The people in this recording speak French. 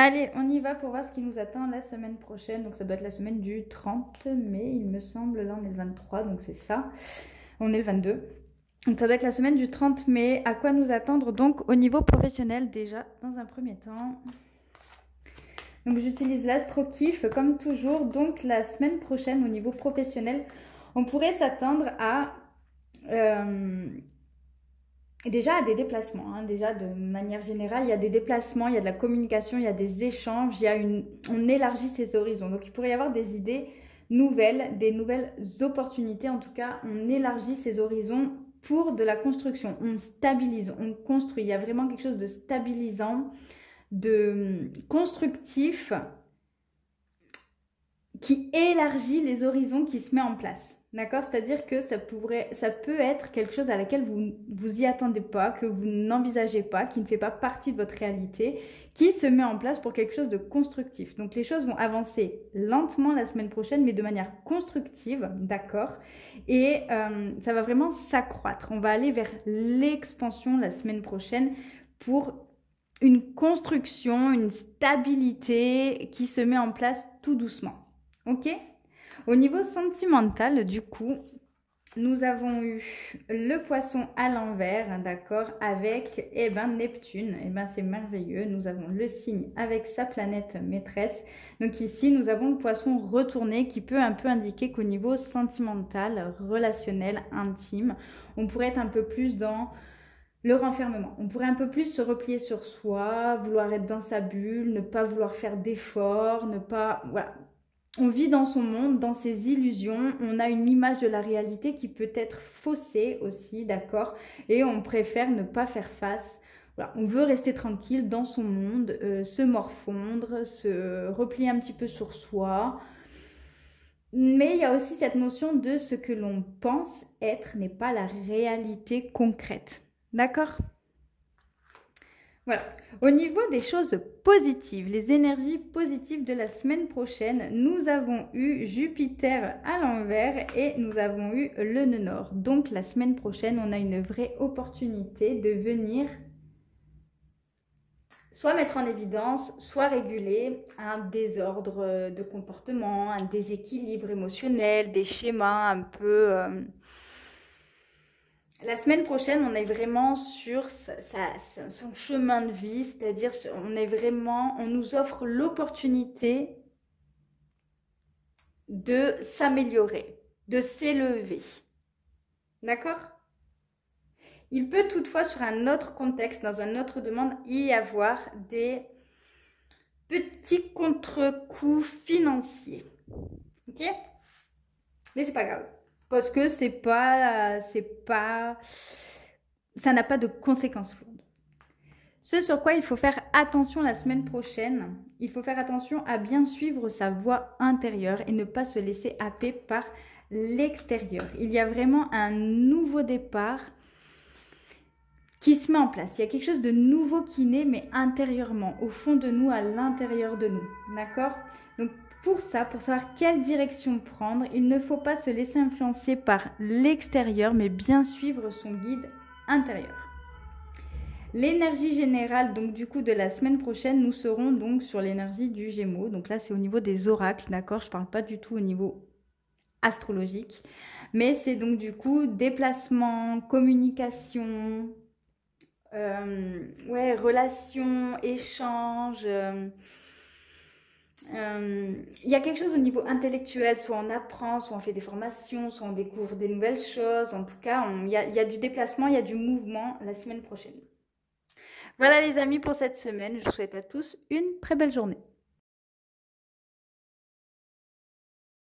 Allez, on y va pour voir ce qui nous attend la semaine prochaine. Donc ça doit être la semaine du 30 mai, il me semble. Là, on est le 23, donc c'est ça. On est le 22. Donc ça doit être la semaine du 30 mai. À quoi nous attendre donc au niveau professionnel déjà, dans un premier temps. Donc j'utilise l'AstroKiff comme toujours. Donc la semaine prochaine, au niveau professionnel, on pourrait s'attendre à... déjà à des déplacements, hein. Déjà de manière générale, il y a des déplacements, il y a de la communication, il y a des échanges, on élargit ses horizons. Donc il pourrait y avoir des idées nouvelles, des nouvelles opportunités. En tout cas, on élargit ses horizons pour de la construction. On stabilise, on construit. Il y a vraiment quelque chose de stabilisant, de constructif qui élargit les horizons qui se met en place. D'accord? C'est-à-dire que ça peut être quelque chose à laquelle vous y attendez pas, que vous n'envisagez pas, qui ne fait pas partie de votre réalité, qui se met en place pour quelque chose de constructif. Donc les choses vont avancer lentement la semaine prochaine, mais de manière constructive, d'accord? Et ça va vraiment s'accroître. On va aller vers l'expansion la semaine prochaine pour une construction, une stabilité qui se met en place tout doucement. Ok? Au niveau sentimental, du coup, nous avons eu le poisson à l'envers, d'accord, avec Neptune. C'est merveilleux. Nous avons le signe avec sa planète maîtresse. Donc ici, nous avons le poisson retourné qui peut un peu indiquer qu'au niveau sentimental, relationnel, intime, on pourrait être un peu plus dans le renfermement. On pourrait un peu plus se replier sur soi, vouloir être dans sa bulle, ne pas vouloir faire d'efforts, ne pas... Voilà. On vit dans son monde, dans ses illusions, on a une image de la réalité qui peut être faussée aussi, d'accord? Et on préfère ne pas faire face. Voilà, on veut rester tranquille dans son monde, se morfondre, se replier un petit peu sur soi. Mais il y a aussi cette notion de ce que l'on pense être n'est pas la réalité concrète. D'accord? Voilà. Au niveau des choses positives, les énergies positives de la semaine prochaine, nous avons eu Jupiter à l'envers et nous avons eu le nœud nord. Donc la semaine prochaine, on a une vraie opportunité de venir soit mettre en évidence, soit réguler un désordre de comportement, un déséquilibre émotionnel, des schémas un peu... La semaine prochaine, on est vraiment sur son chemin de vie, c'est-à-dire on nous offre l'opportunité de s'améliorer, de s'élever. D'accord? Il peut toutefois, sur un autre contexte, dans un autre domaine, y avoir des petits contre-coups financiers. Ok? Mais c'est pas grave. Parce que ça n'a pas de conséquences lourdes. Ce sur quoi il faut faire attention la semaine prochaine, il faut faire attention à bien suivre sa voie intérieure et ne pas se laisser happer par l'extérieur. Il y a vraiment un nouveau départ qui se met en place. Il y a quelque chose de nouveau qui naît, mais intérieurement, au fond de nous, à l'intérieur de nous. D'accord? Donc, pour ça, pour savoir quelle direction prendre, il ne faut pas se laisser influencer par l'extérieur, mais bien suivre son guide intérieur. L'énergie générale, donc du coup, de la semaine prochaine, nous serons donc sur l'énergie du Gémeaux. Donc là, c'est au niveau des oracles, d'accord? Je ne parle pas du tout au niveau astrologique. Mais c'est donc du coup déplacement, communication, relations, échanges... il y a quelque chose au niveau intellectuel, soit on apprend, soit on fait des formations, soit on découvre des nouvelles choses. En tout cas, il y a du déplacement, il y a du mouvement la semaine prochaine. Voilà les amis pour cette semaine. Je vous souhaite à tous une très belle journée.